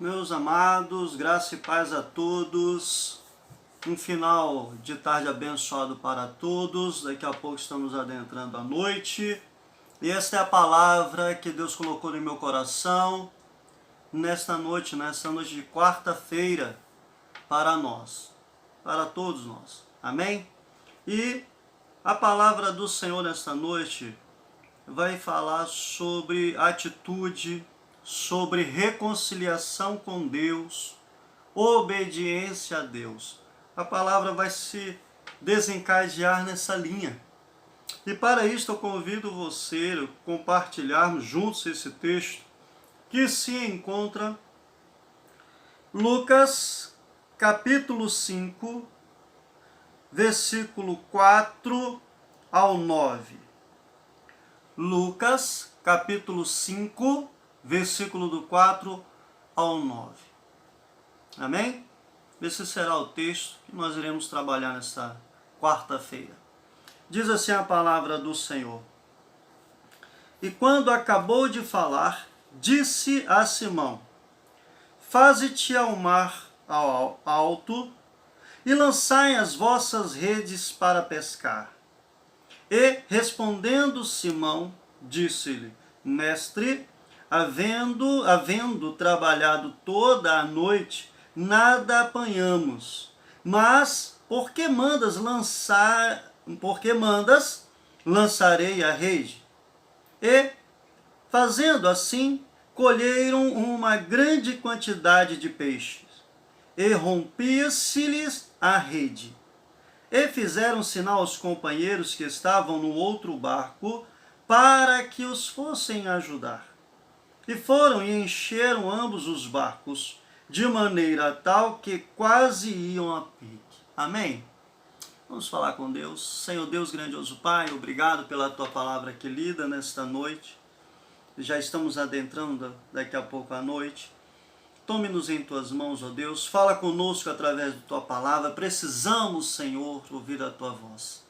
Meus amados, graça e paz a todos. Um final de tarde abençoado para todos. Daqui a pouco estamos adentrando a noite. E esta é a palavra que Deus colocou no meu coração nesta noite de quarta-feira, para nós, para todos nós. Amém? E a palavra do Senhor nesta noite vai falar sobre atitude, sobre reconciliação com Deus, obediência a Deus. A palavra vai se desencadear nessa linha. E para isto eu convido você a compartilharmos juntos esse texto que se encontra Lucas capítulo 5, versículo 4 ao 9. Lucas capítulo 5, versículo do 4 ao 9. Amém? Esse será o texto que nós iremos trabalhar nesta quarta-feira. Diz assim a palavra do Senhor. E quando acabou de falar, disse a Simão: Faze-te ao mar alto e lançai as vossas redes para pescar. E, respondendo Simão, disse-lhe: Mestre, havendo trabalhado toda a noite, nada apanhamos. Mas, por que mandas lançarei a rede? E, fazendo assim, colheram uma grande quantidade de peixes. E rompia-se-lhes a rede. E fizeram sinal aos companheiros que estavam no outro barco, para que os fossem ajudar. E foram e encheram ambos os barcos, de maneira tal que quase iam a pique. Amém? Vamos falar com Deus. Senhor Deus, grandioso Pai, obrigado pela Tua palavra que lida nesta noite. Já estamos adentrando daqui a pouco à noite. Tome-nos em Tuas mãos, ó Deus. Fala conosco através da Tua palavra. Precisamos, Senhor, ouvir a Tua voz.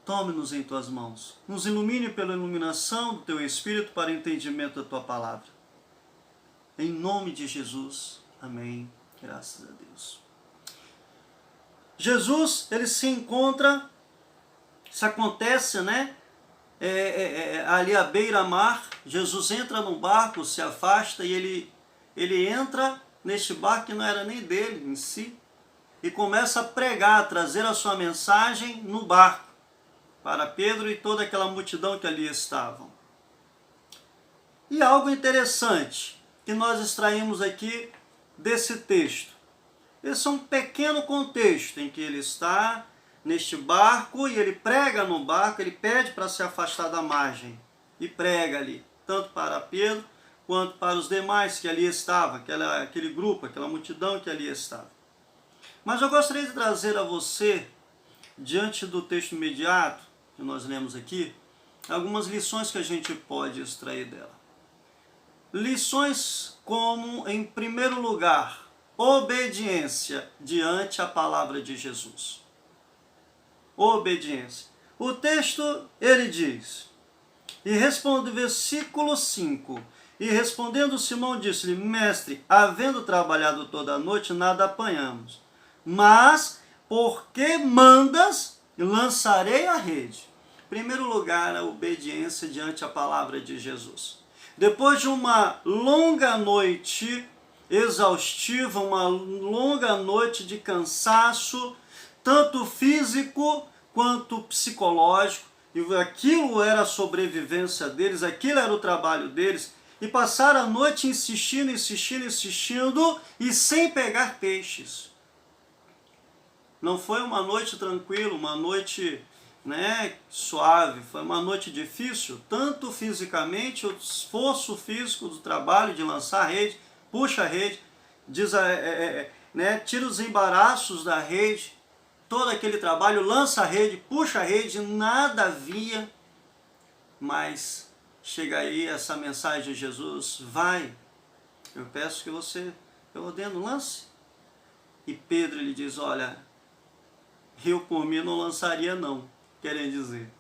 Tome-nos em Tuas mãos. Nos ilumine pela iluminação do Teu Espírito para o entendimento da Tua palavra. Em nome de Jesus. Amém. Graças a Deus. Jesus, ele se encontra, isso acontece, ali à beira-mar. Jesus entra num barco, se afasta e ele entra neste barco que não era nem dele em si, e começa a pregar, a trazer a sua mensagem no barco, para Pedro e toda aquela multidão que ali estavam. E algo interessante que nós extraímos aqui desse texto. Esse é um pequeno contexto em que ele está neste barco e ele prega no barco, ele pede para se afastar da margem e prega ali, tanto para Pedro quanto para os demais que ali estavam, aquele grupo, aquela multidão que ali estava. Mas eu gostaria de trazer a você, diante do texto imediato que nós lemos aqui, algumas lições que a gente pode extrair dela. Lições como, em primeiro lugar, obediência diante a palavra de Jesus. Obediência. O texto, ele diz, versículo 5, e respondendo Simão disse-lhe: Mestre, havendo trabalhado toda a noite, nada apanhamos. Mas, porque mandas, lançarei a rede. Em primeiro lugar, a obediência diante a palavra de Jesus. Depois de uma longa noite exaustiva, uma longa noite de cansaço, tanto físico quanto psicológico, e aquilo era a sobrevivência deles, aquilo era o trabalho deles, e passaram a noite insistindo e sem pegar peixes. Não foi uma noite tranquila, uma noite suave, foi uma noite difícil, tanto fisicamente, o esforço físico do trabalho de lançar a rede, puxa a rede, tira os embaraços da rede, todo aquele trabalho, lança a rede, puxa a rede, nada havia, mas chega aí essa mensagem de Jesus: vai, eu peço que eu ordeno, lance. E Pedro lhe diz: olha, eu por mim não lançaria não, querendo dizer,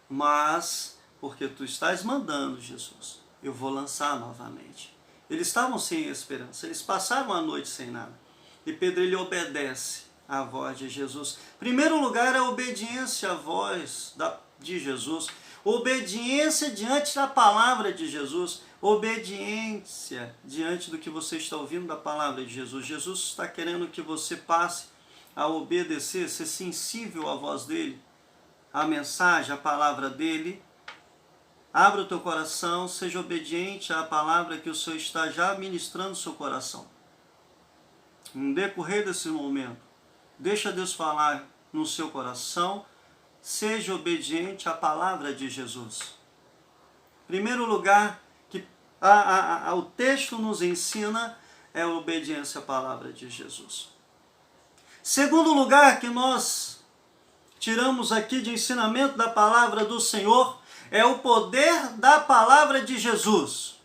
mas porque tu estás mandando, Jesus, eu vou lançar novamente. Eles estavam sem esperança, eles passaram a noite sem nada. E Pedro, ele obedece à voz de Jesus. Primeiro lugar, a obediência à voz de Jesus. Obediência diante da palavra de Jesus. Obediência diante do que você está ouvindo da palavra de Jesus. Jesus está querendo que você passe a obedecer, ser sensível à voz dele, à mensagem, à palavra dele. Abra o teu coração, seja obediente à palavra que o Senhor está já ministrando no seu coração. No decorrer desse momento, deixa Deus falar no seu coração, seja obediente à palavra de Jesus. Primeiro lugar que o texto nos ensina é a obediência à palavra de Jesus. Segundo lugar que nós tiramos aqui de ensinamento da palavra do Senhor é o poder da palavra de Jesus.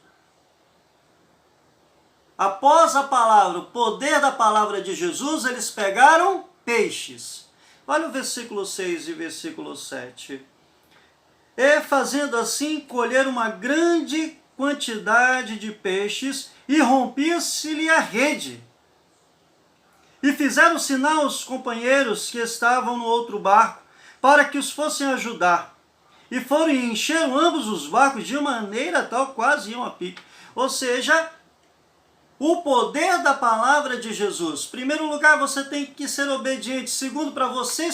Após a palavra, o poder da palavra de Jesus, eles pegaram peixes. Olha o versículo 6 e versículo 7. E fazendo assim, colheram uma grande quantidade de peixes e rompia-se-lhe a rede. E fizeram sinal aos companheiros que estavam no outro barco, para que os fossem ajudar. E foram e encheram ambos os barcos de maneira tal, quase iam a pique. Ou seja, o poder da palavra de Jesus. Em primeiro lugar, você tem que ser obediente. Segundo, para você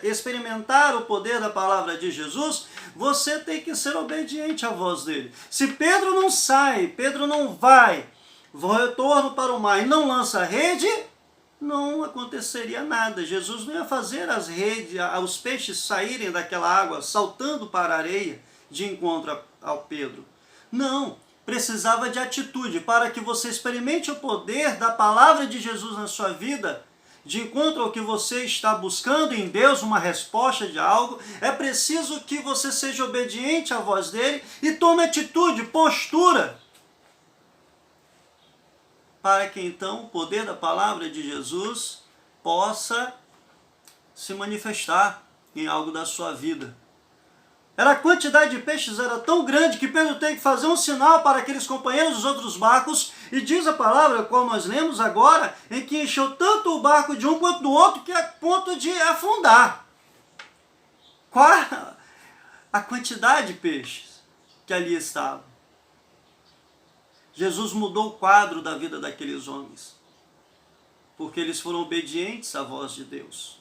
experimentar o poder da palavra de Jesus, você tem que ser obediente à voz dele. Se Pedro não sai, Pedro não vai, retorno para o mar e não lança a rede, não aconteceria nada. Jesus não ia fazer as redes, os peixes saírem daquela água, saltando para a areia de encontro ao Pedro. Não, precisava de atitude. Para que você experimente o poder da palavra de Jesus na sua vida, de encontro ao que você está buscando em Deus, uma resposta de algo, é preciso que você seja obediente à voz dele e tome atitude, postura, para que então o poder da palavra de Jesus possa se manifestar em algo da sua vida. A quantidade de peixes era tão grande que Pedro teve que fazer um sinal para aqueles companheiros dos outros barcos, e diz a palavra, qual nós lemos agora, em que encheu tanto o barco de um quanto do outro, que é a ponto de afundar. Qual a quantidade de peixes que ali estavam? Jesus mudou o quadro da vida daqueles homens, porque eles foram obedientes à voz de Deus.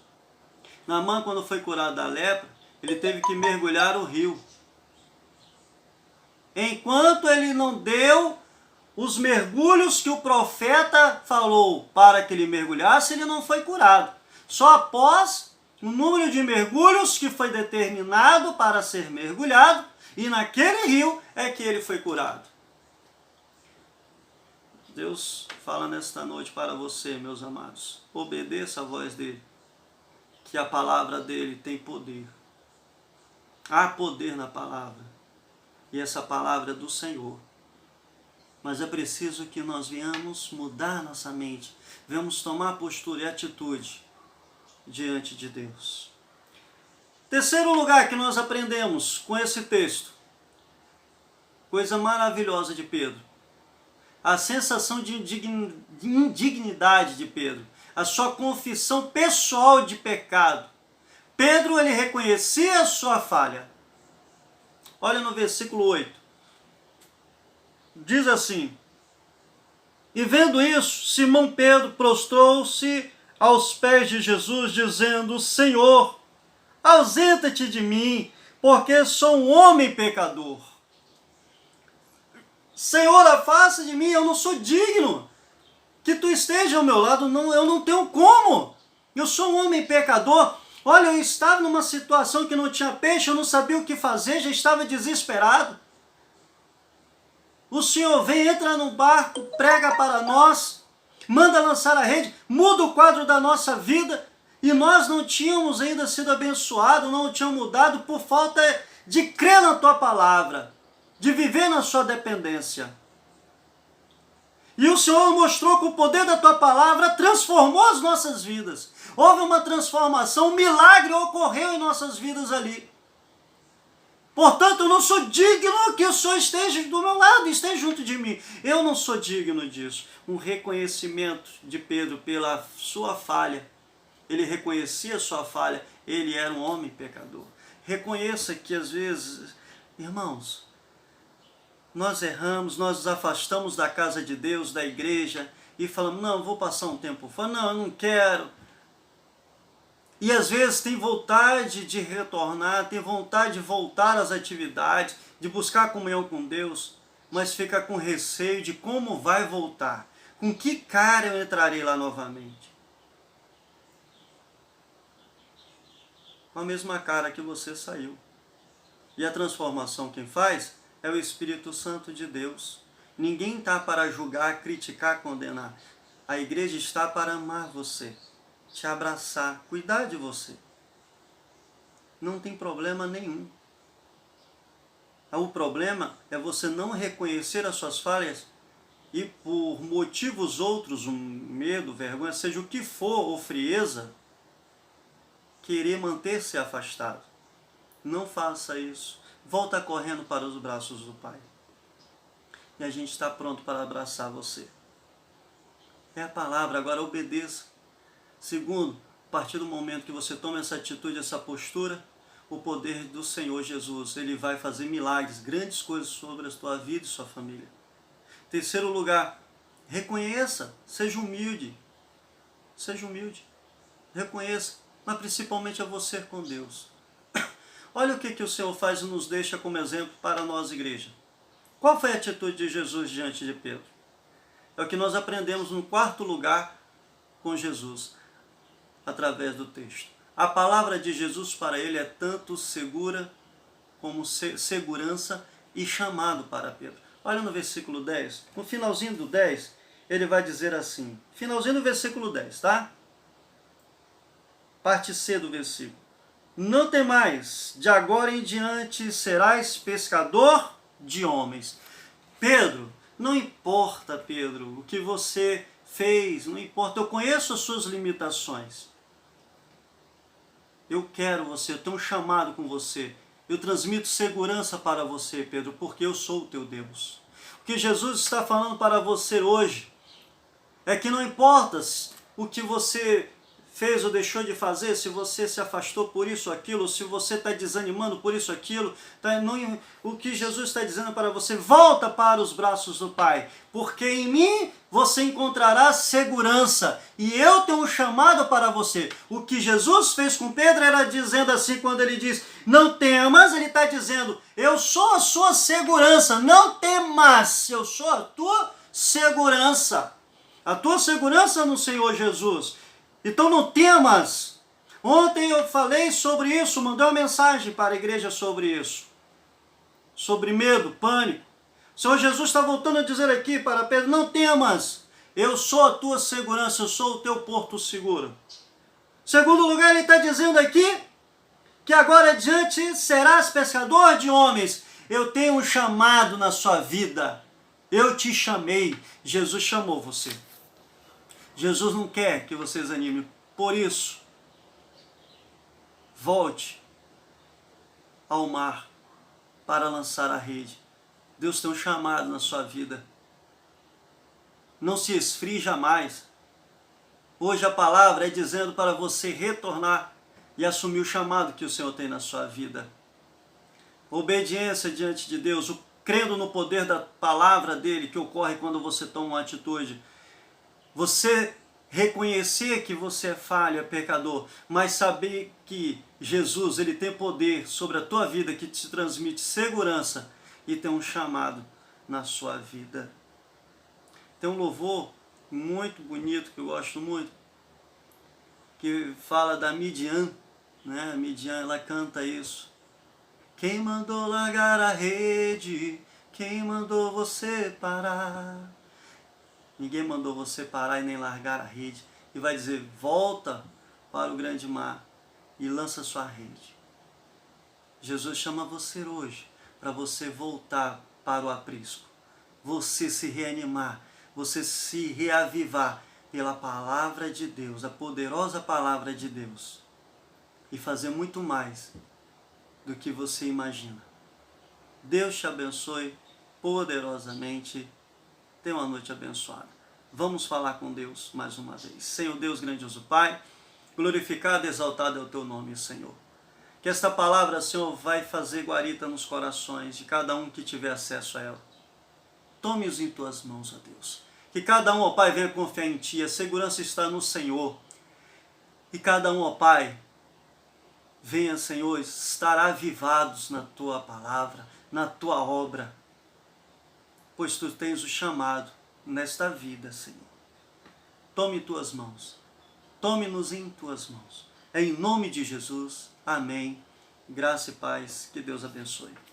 Naamã, quando foi curado da lepra, ele teve que mergulhar o rio. Enquanto ele não deu os mergulhos que o profeta falou para que ele mergulhasse, ele não foi curado. Só após o número de mergulhos que foi determinado para ser mergulhado, e naquele rio é que ele foi curado. Deus fala nesta noite para você, meus amados. Obedeça a voz dele, que a palavra dele tem poder. Há poder na palavra, e essa palavra é do Senhor. Mas é preciso que nós venhamos mudar nossa mente, venhamos tomar postura e atitude diante de Deus. Terceiro lugar que nós aprendemos com esse texto, coisa maravilhosa de Pedro, a sensação de indignidade de Pedro, a sua confissão pessoal de pecado. Pedro, ele reconhecia a sua falha. Olha no versículo 8. Diz assim: e vendo isso, Simão Pedro prostrou-se aos pés de Jesus, dizendo: Senhor, ausenta-te de mim, porque sou um homem pecador. Senhor, afasta de mim, eu não sou digno que tu esteja ao meu lado, eu não tenho como. Eu sou um homem pecador. Olha, eu estava numa situação que não tinha peixe, eu não sabia o que fazer, já estava desesperado. O Senhor vem, entra no barco, prega para nós, manda lançar a rede, muda o quadro da nossa vida, e nós não tínhamos ainda sido abençoados, não tínhamos mudado por falta de crer na tua palavra, de viver na sua dependência. E o Senhor mostrou que o poder da tua palavra transformou as nossas vidas. Houve uma transformação, um milagre ocorreu em nossas vidas ali. Portanto, eu não sou digno que o Senhor esteja do meu lado, esteja junto de mim. Eu não sou digno disso. Um reconhecimento de Pedro pela sua falha. Ele reconhecia a sua falha, ele era um homem pecador. Reconheça que às vezes, irmãos, nós erramos, nós nos afastamos da casa de Deus, da igreja, e falamos, não, vou passar um tempo fora, não, eu não quero. E às vezes tem vontade de retornar, tem vontade de voltar às atividades, de buscar comunhão com Deus, mas fica com receio de como vai voltar. Com que cara eu entrarei lá novamente? Com a mesma cara que você saiu. E a transformação quem faz é o Espírito Santo de Deus. Ninguém está para julgar, criticar, condenar. A igreja está para amar você, te abraçar, cuidar de você. Não tem problema nenhum. O problema é você não reconhecer as suas falhas e por motivos outros, um medo, vergonha, seja o que for, ou frieza, querer manter-se afastado. Não faça isso. Volta correndo para os braços do Pai. E a gente está pronto para abraçar você. É a palavra, agora obedeça. Segundo, a partir do momento que você toma essa atitude, essa postura, o poder do Senhor Jesus, ele vai fazer milagres, grandes coisas sobre a sua vida e sua família. Terceiro lugar, reconheça, seja humilde. Seja humilde. Reconheça, mas principalmente a você com Deus. Olha o que o Senhor faz e nos deixa como exemplo para nós, igreja. Qual foi a atitude de Jesus diante de Pedro? É o que nós aprendemos no quarto lugar com Jesus, através do texto. A palavra de Jesus para ele é tanto segura como segurança e chamado para Pedro. Olha no versículo 10. No finalzinho do 10, ele vai dizer assim. Finalzinho do versículo 10, tá? Parte C do versículo. Não temais, de agora em diante serás pescador de homens. Pedro, não importa, Pedro, o que você fez, não importa, eu conheço as suas limitações. Eu quero você, eu tenho um chamado com você. Eu transmito segurança para você, Pedro, porque eu sou o teu Deus. O que Jesus está falando para você hoje é que não importa o que você fez ou deixou de fazer, se você se afastou por isso ou aquilo, se você está desanimando por isso ou aquilo, o que Jesus está dizendo para você, volta para os braços do Pai, porque em mim você encontrará segurança, e eu tenho um chamado para você. O que Jesus fez com Pedro era dizendo assim, quando ele diz, não temas, ele está dizendo, eu sou a sua segurança, não temas, eu sou a tua segurança no Senhor Jesus. Então não temas. Ontem eu falei sobre isso, mandei uma mensagem para a igreja sobre isso. Sobre medo, pânico. O Senhor Jesus está voltando a dizer aqui para Pedro, não temas. Eu sou a tua segurança, eu sou o teu porto seguro. Segundo lugar, ele está dizendo aqui que agora adiante serás pescador de homens. Eu tenho um chamado na sua vida. Eu te chamei. Jesus chamou você. Jesus não quer que você desanime. Por isso, volte ao mar para lançar a rede. Deus tem um chamado na sua vida. Não se esfrie jamais. Hoje a palavra é dizendo para você retornar e assumir o chamado que o Senhor tem na sua vida. Obediência diante de Deus, o crendo no poder da palavra dele que ocorre quando você toma uma atitude. Você reconhecer que você é falho, é pecador, mas saber que Jesus ele tem poder sobre a tua vida que te transmite segurança e tem um chamado na sua vida. Tem um louvor muito bonito que eu gosto muito, que fala da Midian, né? A Midian, ela canta isso. Quem mandou largar a rede? Quem mandou você parar? Ninguém mandou você parar e nem largar a rede. E vai dizer, volta para o grande mar e lança sua rede. Jesus chama você hoje para você voltar para o aprisco. Você se reanimar, você se reavivar pela palavra de Deus, a poderosa palavra de Deus. E fazer muito mais do que você imagina. Deus te abençoe poderosamente. Tenha uma noite abençoada. Vamos falar com Deus mais uma vez. Senhor Deus, grandioso Pai, glorificado e exaltado é o teu nome, Senhor. Que esta palavra, Senhor, vai fazer guarita nos corações de cada um que tiver acesso a ela. Tome-os em tuas mãos, ó Deus. Que cada um, ó Pai, venha confiar em Ti. A segurança está no Senhor. E cada um, ó Pai, venha, Senhor, estar avivados na Tua palavra, na Tua obra. Pois Tu tens o chamado nesta vida, Senhor. Tome Tuas mãos. Tome-nos em Tuas mãos. Em nome de Jesus. Amém. Graça e paz. Que Deus abençoe.